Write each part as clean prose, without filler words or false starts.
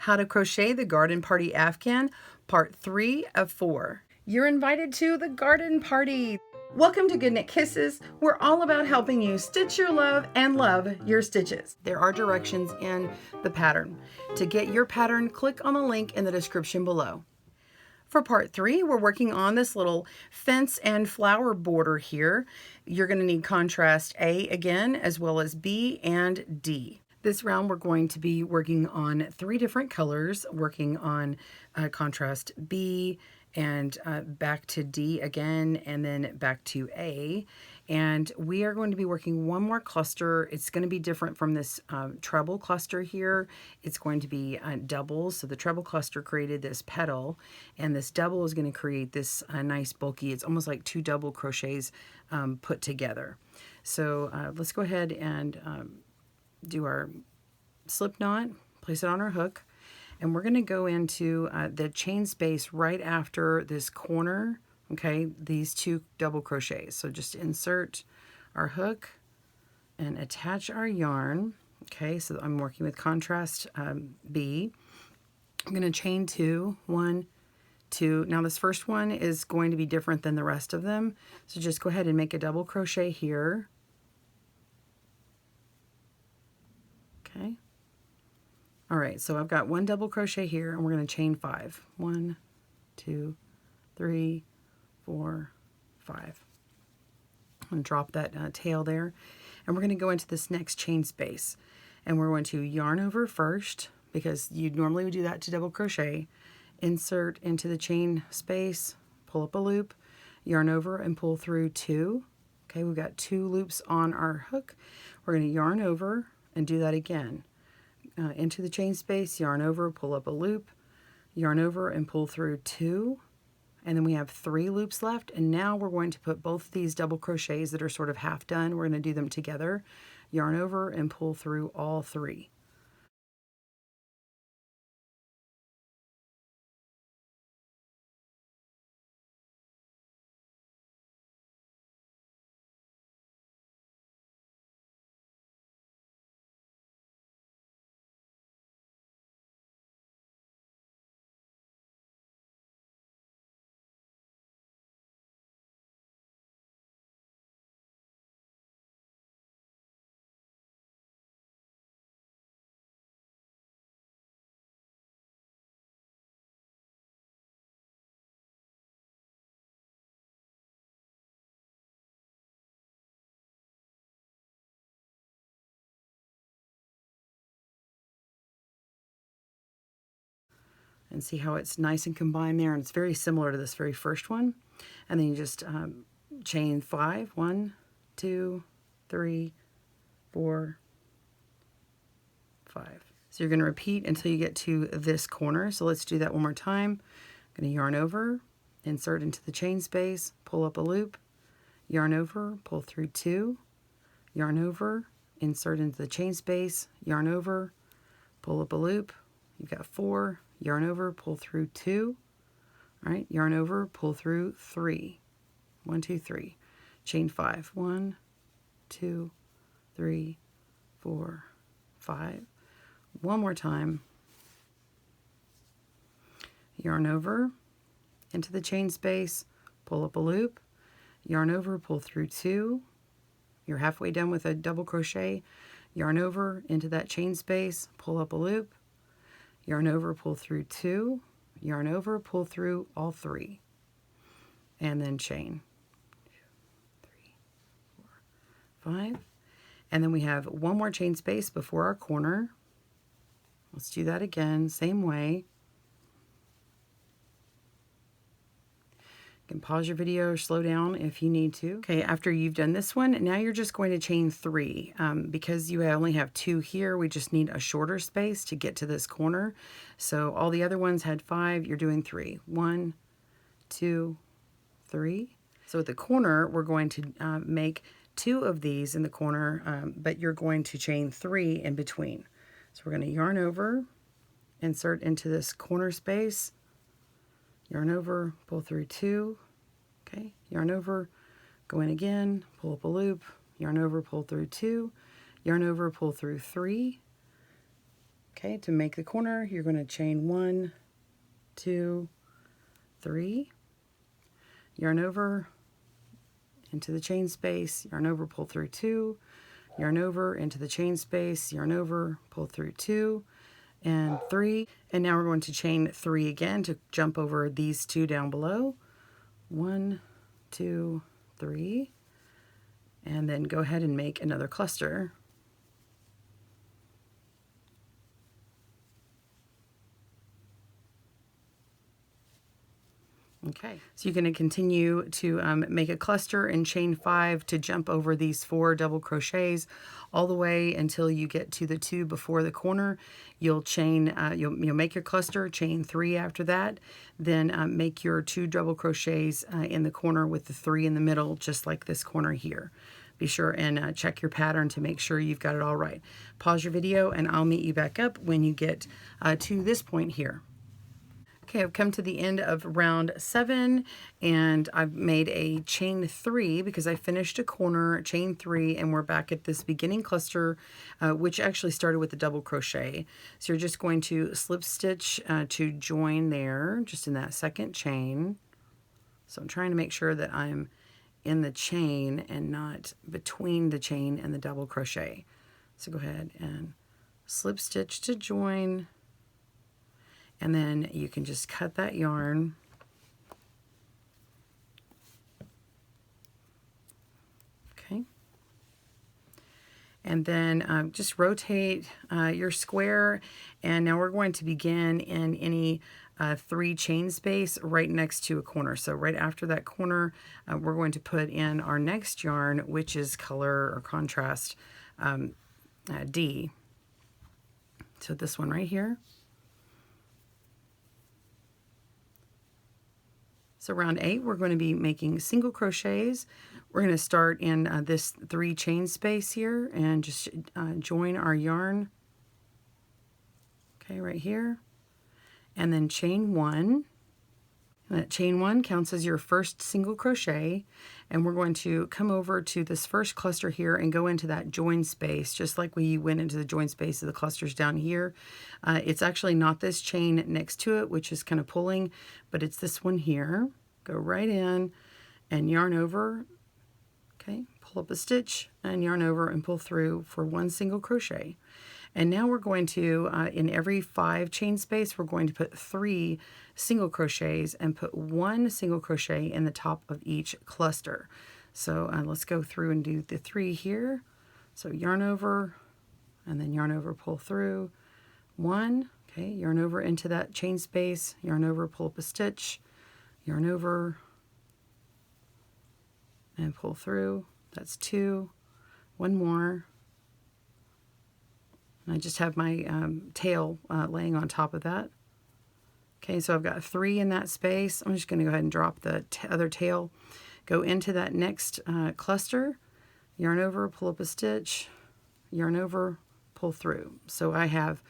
How to Crochet the Garden Party Afghan, Part 3 of 4. You're invited to the garden party. Welcome to Good Knit Kisses. We're all about helping you stitch your love and love your stitches. There are directions in the pattern. To get your pattern, click on the link in the description below. For part 3, we're working on this little fence and flower border here. You're going to need contrast A again, as well as B and D. This round we're going to be working on 3 different colors, working on contrast B and back to D again, and then back to A. And we are going to be working one more cluster. It's going to be different from this treble cluster here. It's going to be doubles. So the treble cluster created this petal, and this double is going to create this nice bulky, it's almost like 2 double crochets put together. So let's go ahead and do our slip knot, place it on our hook, and we're going to go into the chain space right after this corner, okay, these 2 double crochets. So just insert our hook and attach our yarn, okay, so I'm working with contrast B. I'm going to chain 2, 1, 2. Now this first one is going to be different than the rest of them, so just go ahead and make a double crochet here. Okay. All right, so I've got 1 double crochet here, and we're going to chain 5. 1, 2, 3, 4, 5. And drop that tail there, and we're going to go into this next chain space, and we're going to yarn over first because you normally would do that to double crochet. Insert into the chain space, pull up a loop, yarn over, and pull through 2. Okay, we've got 2 loops on our hook. We're going to yarn over and do that again. Into the chain space, yarn over, pull up a loop, yarn over and pull through 2, and then we have 3 loops left. And now we're going to put both these double crochets that are sort of half done, we're going to do them together, yarn over and pull through all 3. And see how it's nice and combined there, and it's very similar to this very first one. And then you just chain 5, 1, 2, 3, 4, 5. So you're going to repeat until you get to this corner. So let's do that one more time. I'm going to yarn over, insert into the chain space, pull up a loop, yarn over, pull through 2, yarn over, insert into the chain space, yarn over, pull up a loop. You've got 4, yarn over, pull through 2, all right, yarn over, pull through 3, 1, 2, 3, chain 5, 1, 2, 3, 4, 5. One more time, yarn over, into the chain space, pull up a loop, yarn over, pull through 2, you're halfway done with a double crochet, yarn over into that chain space, pull up a loop, yarn over, pull through 2, yarn over, pull through all 3, and then chain 2, 3, 4, 5. And then we have one more chain space before our corner. Let's do that again, same way. You can pause your video or slow down if you need to. Okay, after you've done this one, now you're just going to chain 3. Because you only have 2 here, we just need a shorter space to get to this corner. So all the other ones had 5, you're doing 3. 1, 2, 3. So at the corner, we're going to make 2 of these in the corner, but you're going to chain 3 in between. So we're going to yarn over, insert into this corner space, yarn over, pull through 2, okay, yarn over, go in again, pull up a loop, yarn over, pull through 2, yarn over, pull through 3, Okay, to make the corner, you're going to chain 1, 2, 3, yarn over into the chain space, yarn over, pull through 2, yarn over into the chain space, yarn over, pull through 2 and 3, and now we're going to chain 3 again to jump over these 2 down below. 1, 2, 3, and then go ahead and make another cluster. Okay, so you're going to continue to make a cluster and chain 5 to jump over these 4 double crochets all the way until you get to the 2 before the corner. You'll chain, you'll make your cluster, chain 3 after that, then make your 2 double crochets in the corner with the 3 in the middle, just like this corner here. Be sure and check your pattern to make sure you've got it all right. Pause your video and I'll meet you back up when you get to this point here. Okay, I've come to the end of round 7 and I've made a chain 3 because I finished a corner, chain 3, and we're back at this beginning cluster, which actually started with the double crochet. So you're just going to slip stitch to join there, just in that second chain. So I'm trying to make sure that I'm in the chain and not between the chain and the double crochet. So go ahead and slip stitch to join. And then you can just cut that yarn. Okay. And then just rotate your square. And now we're going to begin in any 3 chain space right next to a corner. So right after that corner, we're going to put in our next yarn, which is color or contrast D. So this one right here. So round 8, we're going to be making single crochets. We're going to start in this 3 chain space here and just join our yarn. Okay, right here. And then chain 1. And that chain 1 counts as your first single crochet. And we're going to come over to this first cluster here and go into that join space, just like we went into the join space of the clusters down here. It's actually not this chain next to it, which is kind of pulling, but it's this one here. Go right in and yarn over. Okay, pull up a stitch and yarn over and pull through for 1 single crochet. And now we're going to, in every 5 chain space, we're going to put 3 single crochets and put 1 single crochet in the top of each cluster. So let's go through and do the 3 here. So yarn over and then yarn over, pull through 1. Okay, yarn over into that chain space, yarn over, pull up a stitch, yarn over and pull through. That's 2. 1 more. And I just have my tail laying on top of that. Okay, so I've got 3 in that space. I'm just going to go ahead and drop the other tail. Go into that next cluster, yarn over, pull up a stitch, yarn over, pull through. So I have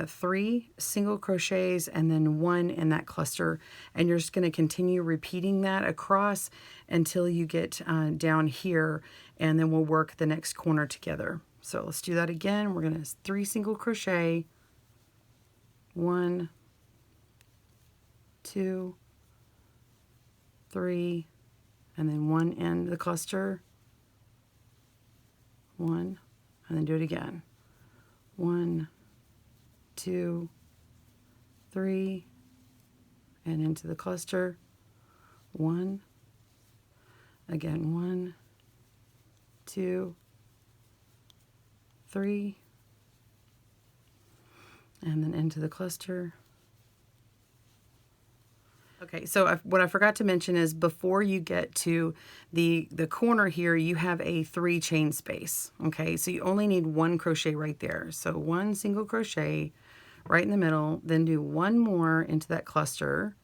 3 single crochets and then 1 in that cluster, and you're just going to continue repeating that across until you get down here, and then we'll work the next corner together. So let's do that again. We're going to 3 single crochet, 1, 2, 3, and then 1 in the cluster, 1, and then do it again, 1, 2, 3, and into the cluster, 1, again, 1, 2, 3, and then into the cluster. Okay, so what I forgot to mention is before you get to the corner here, you have a 3 chain space. Okay, so you only need 1 crochet right there. So 1 single crochet right in the middle, then do 1 more into that cluster.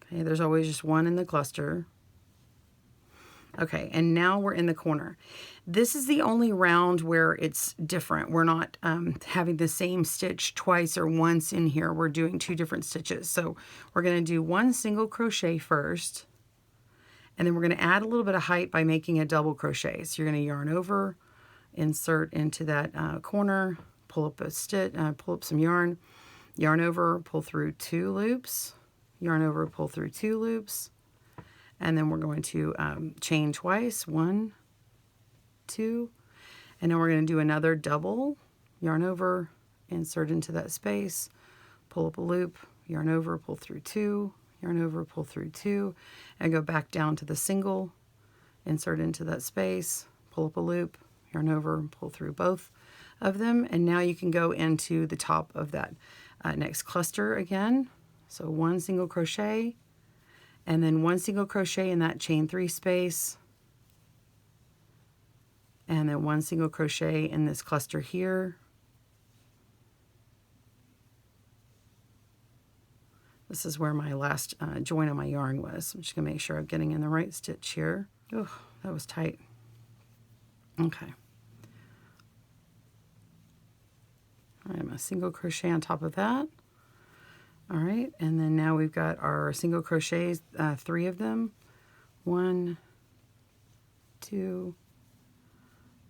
Okay, there's always just 1 in the cluster. Okay, and now we're in the corner. This is the only round where it's different. We're not having the same stitch twice or once in here. We're doing 2 different stitches. So we're going to do 1 single crochet first, and then we're going to add a little bit of height by making a double crochet. So you're going to yarn over, insert into that corner, pull up a stitch, pull up some yarn, yarn over, pull through 2 loops, yarn over, pull through 2 loops, and then we're going to chain twice, 1, 2, and then we're going to do another double, yarn over, insert into that space, pull up a loop, yarn over, pull through 2, yarn over, pull through 2, and go back down to the single, insert into that space, pull up a loop, yarn over, pull through both of them, and now you can go into the top of that next cluster again. So 1 single crochet, and then 1 single crochet in that chain 3 space, and then 1 single crochet in this cluster here. This is where my last join on my yarn was. I'm just going to make sure I'm getting in the right stitch here. Oh, that was tight. Okay. All right, my single crochet on top of that. All right, and then now we've got our single crochets, 3 of them. 1, 2,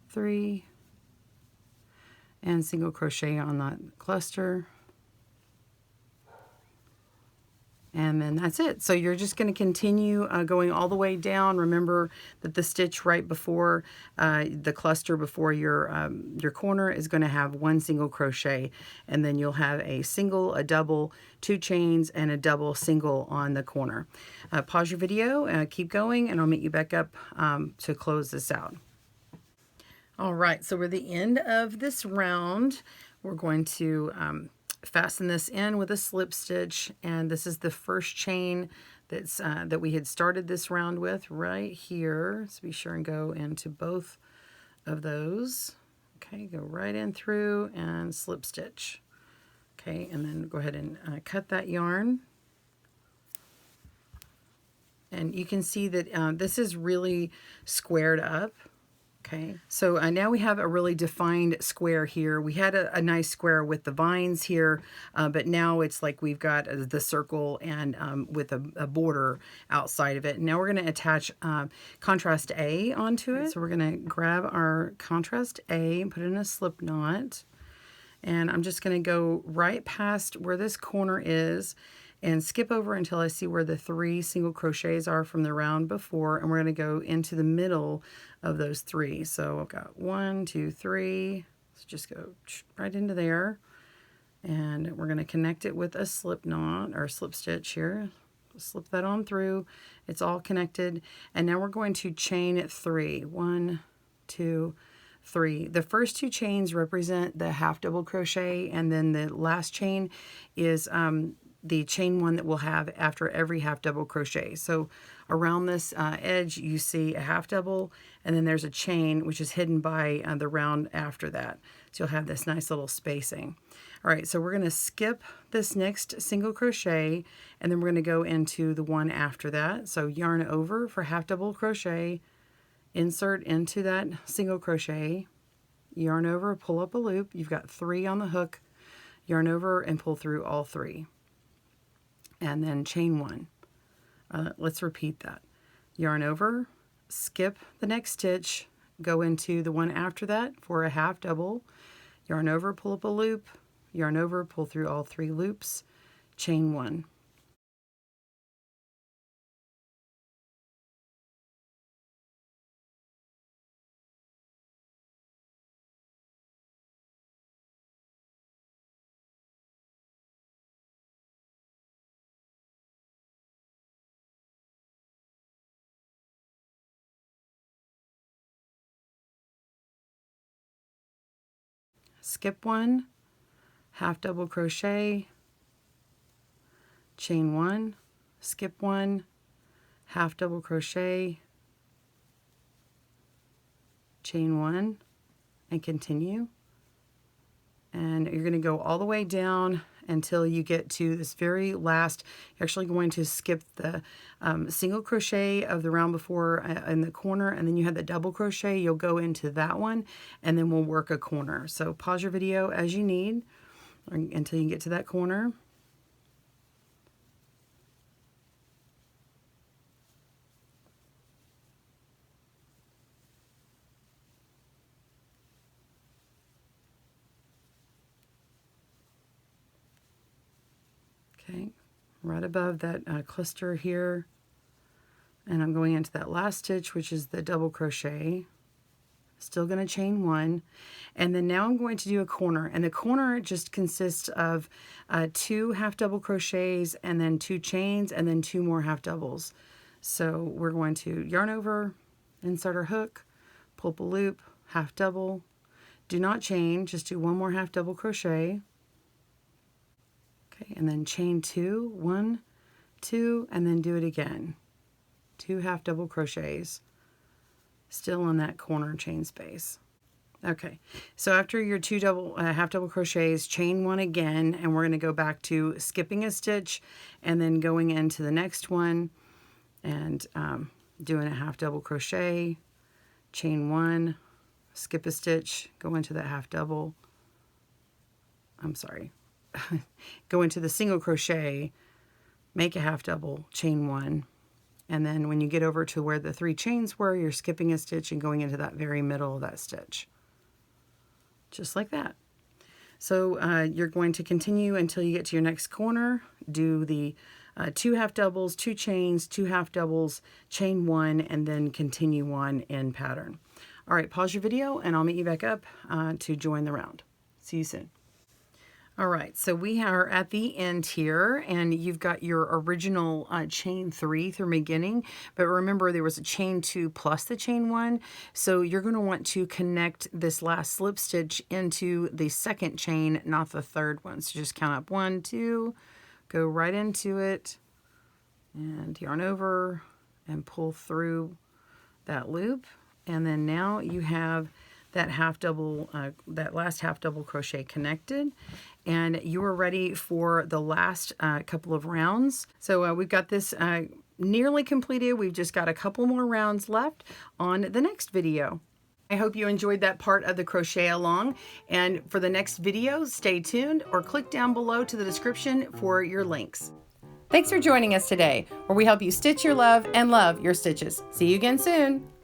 3, and single crochet on that cluster. And then that's it. So you're just going to continue going all the way down. Remember that the stitch right before the cluster before your corner is going to have 1 single crochet, and then you'll have a single, a double, 2 chains, and a double single on the corner. Pause your video, keep going, and I'll meet you back up to close this out. All right, so we're at the end of this round. We're going to fasten this in with a slip stitch, and this is the first chain that's that we had started this round with right here. So be sure and go into both of those. Okay, go right in through and slip stitch. Okay, and then go ahead and cut that yarn. And you can see that this is really squared up. Okay, so now we have a really defined square here. We had a nice square with the vines here, but now it's like we've got the circle and with a border outside of it. Now we're going to attach contrast A onto it. So we're going to grab our contrast A and put it in a slip knot. And I'm just going to go right past where this corner is and skip over until I see where the 3 single crochets are from the round before, and we're going to go into the middle of those 3. So I've got 1, 2, 3. Let's just go right into there, and we're going to connect it with a slip knot or slip stitch here. Slip that on through. It's all connected, and now we're going to chain 3. 1, 2, 3. The first 2 chains represent the half double crochet, and then the last chain is the chain 1 that we'll have after every half double crochet. So around this edge you see a half double, and then there's a chain which is hidden by the round after that. So you'll have this nice little spacing. All right, so we're going to skip this next single crochet, and then we're going to go into the one after that. So yarn over for half double crochet, insert into that single crochet, yarn over, pull up a loop. You've got 3 on the hook, yarn over and pull through all 3. And then chain 1. Let's repeat that. Yarn over, skip the next stitch, go into the one after that for a half double, yarn over, pull up a loop, yarn over, pull through all 3 loops, chain 1. Skip 1, half double crochet, chain 1, skip 1, half double crochet, chain 1, and continue. And you're going to go all the way down until you get to this very last. You're actually going to skip the single crochet of the round before in the corner, and then you have the double crochet. You'll go into that one, and then we'll work a corner. So pause your video as you need until you get to that corner. Okay, right above that cluster here. And I'm going into that last stitch, which is the double crochet. Still going to chain 1. And then now I'm going to do a corner. And the corner just consists of 2 half double crochets and then 2 chains and then 2 more half doubles. So we're going to yarn over, insert our hook, pull up a loop, half double. Do not chain, just do 1 more half double crochet. Okay, and then chain 2, 1, 2, and then do it again. 2 half double crochets, still in that corner chain space. Okay, so after your 2 half double crochets, chain 1 again, and we're going to go back to skipping a stitch and then going into the next one and doing a half double crochet, chain 1, skip a stitch, go into that half double. I'm sorry. Go into the single crochet, make a half double, chain 1, and then when you get over to where the 3 chains were, you're skipping a stitch and going into that very middle of that stitch. Just like that. So you're going to continue until you get to your next corner. Do the 2 half doubles, 2 chains, 2 half doubles, chain 1, and then continue on in pattern. All right, pause your video and I'll meet you back up to join the round. See you soon. All right, so we are at the end here, and you've got your original chain 3 through beginning, but remember there was a chain 2 plus the chain 1, so you're going to want to connect this last slip stitch into the second chain, not the third one. So just count up 1, 2, go right into it, and yarn over and pull through that loop, and then now you have that half double, that last half double crochet connected, and you are ready for the last couple of rounds. So we've got this nearly completed. We've just got a couple more rounds left on the next video. I hope you enjoyed that part of the crochet along, and for the next video, stay tuned or click down below to the description for your links. Thanks for joining us today, where we help you stitch your love and love your stitches. See you again soon.